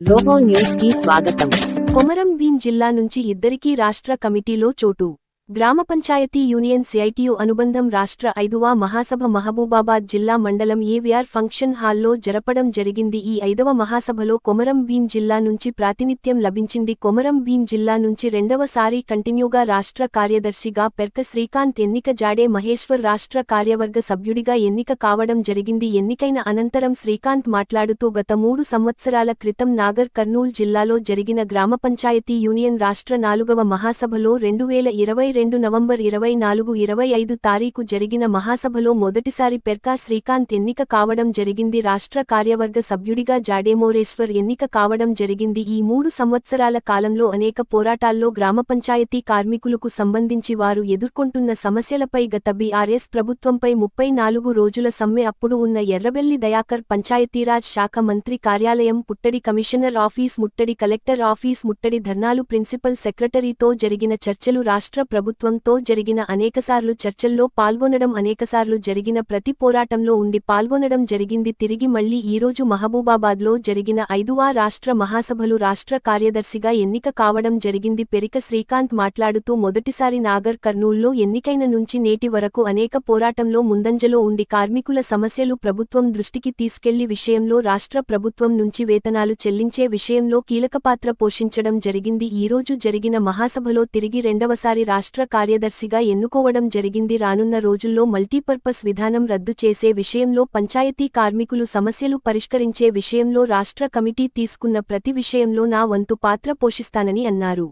Robo news కి స్వాగతం. కొమరం భీం జిల్లా నుంచి ఇద్దరికీ రాష్ట్ర కమిటీలో చోటు. గ్రామ పంచాయతీ యూనియన్ సిఐటియు అనుబంధం రాష్ట్ర 5వ మహాసభ మహబూబాబాద్ జిల్లా మండలం ఏవిఆర్ ఫంక్షన్ హాల్లో జరపడం జరిగింది. ఈ 5వ మహాసభలో కొమరం భీం జిల్లా నుంచి ప్రాతినిధ్యం లభించింది. కొమరం భీం జిల్లా నుంచి రెండవసారి కంటిన్యూగా రాష్ట్ర కార్యదర్శిగా పెర్క శ్రీకాంత్ ఎన్నిక, జాడే మహేశ్వర్ రాష్ట్ర కార్యవర్గ సభ్యుడిగా ఎన్నిక కావడం జరిగింది. ఎన్నికైన అనంతరం శ్రీకాంత్ మాట్లాడుతూ గత 3 సంవత్సరాల క్రితం నాగర్ కర్నూల్ జిల్లాలో జరిగిన గ్రామ పంచాయతీ యూనియన్ రాష్ట్ర 4వ మహాసభలో 2022 నవంబర్ 24-25 తారీఖు జరిగిన మహాసభలో మొదటిసారి పెర్కా శ్రీకాంత్ ఎన్నిక కావడం జరిగింది. రాష్ట్ర కార్యవర్గ సభ్యుడిగా జాడేమోరేశ్వర్ ఎన్నిక కావడం జరిగింది. ఈ 3 సంవత్సరాల కాలంలో అనేక పోరాటాల్లో గ్రామ పంచాయతీ కార్మికులకు సంబంధించి వారు ఎదుర్కొంటున్న సమస్యలపై గత బీఆర్ఎస్ ప్రభుత్వంపై 34 రోజుల సమ్మె, అప్పుడు ఉన్న ఎర్రబెల్లి దయాకర్ పంచాయతీరాజ్ శాఖ మంత్రి కార్యాలయం పుట్టడి, కమిషనర్ ఆఫీస్ ముట్టడి, కలెక్టర్ ఆఫీస్ ముట్టడి, ధర్నాలు, ప్రిన్సిపల్ సెక్రటరీతో జరిగిన చర్చలు, రాష్ట్ర ప్రభుత్వంతో జరిగిన అనేకసార్లు చర్చల్లో పాల్గొనడం, అనేకసార్లు జరిగిన ప్రతి పోరాటంలో ఉండి పాల్గొనడం జరిగింది. తిరిగి మళ్లీ ఈరోజు మహబూబాబాద్లో జరిగిన 5వ రాష్ట్ర మహాసభలు రాష్ట్ర కార్యదర్శిగా ఎన్నిక కావడం జరిగింది. పెరిక శ్రీకాంత్ మాట్లాడుతూ మొదటిసారి నాగర్ కర్నూల్లో ఎన్నికైన నుంచి నేటి వరకు అనేక పోరాటంలో ముందంజలో ఉండి కార్మికుల సమస్యలు ప్రభుత్వం దృష్టికి తీసుకెళ్లి విషయంలో రాష్ట్ర ప్రభుత్వం నుంచి వేతనాలు చెల్లించే విషయంలో కీలకపాత్ర పోషించడం జరిగింది. ఈరోజు జరిగిన మహాసభలో తిరిగి రెండవసారి రాష్ట్ర కార్యదర్శిగా ఎన్నుకోవడం జరిగింది. రానున్న రోజుల్లో మల్టీపర్పస్ విధానం రద్దు చేసే విషయంలో, పంచాయతీ కార్మికులు సమస్యలు పరిష్కరించే విషయంలో రాష్ట్ర కమిటీ తీసుకున్న ప్రతి విషయంలో నా వంతు పాత్ర పోషిస్తానని అన్నారు.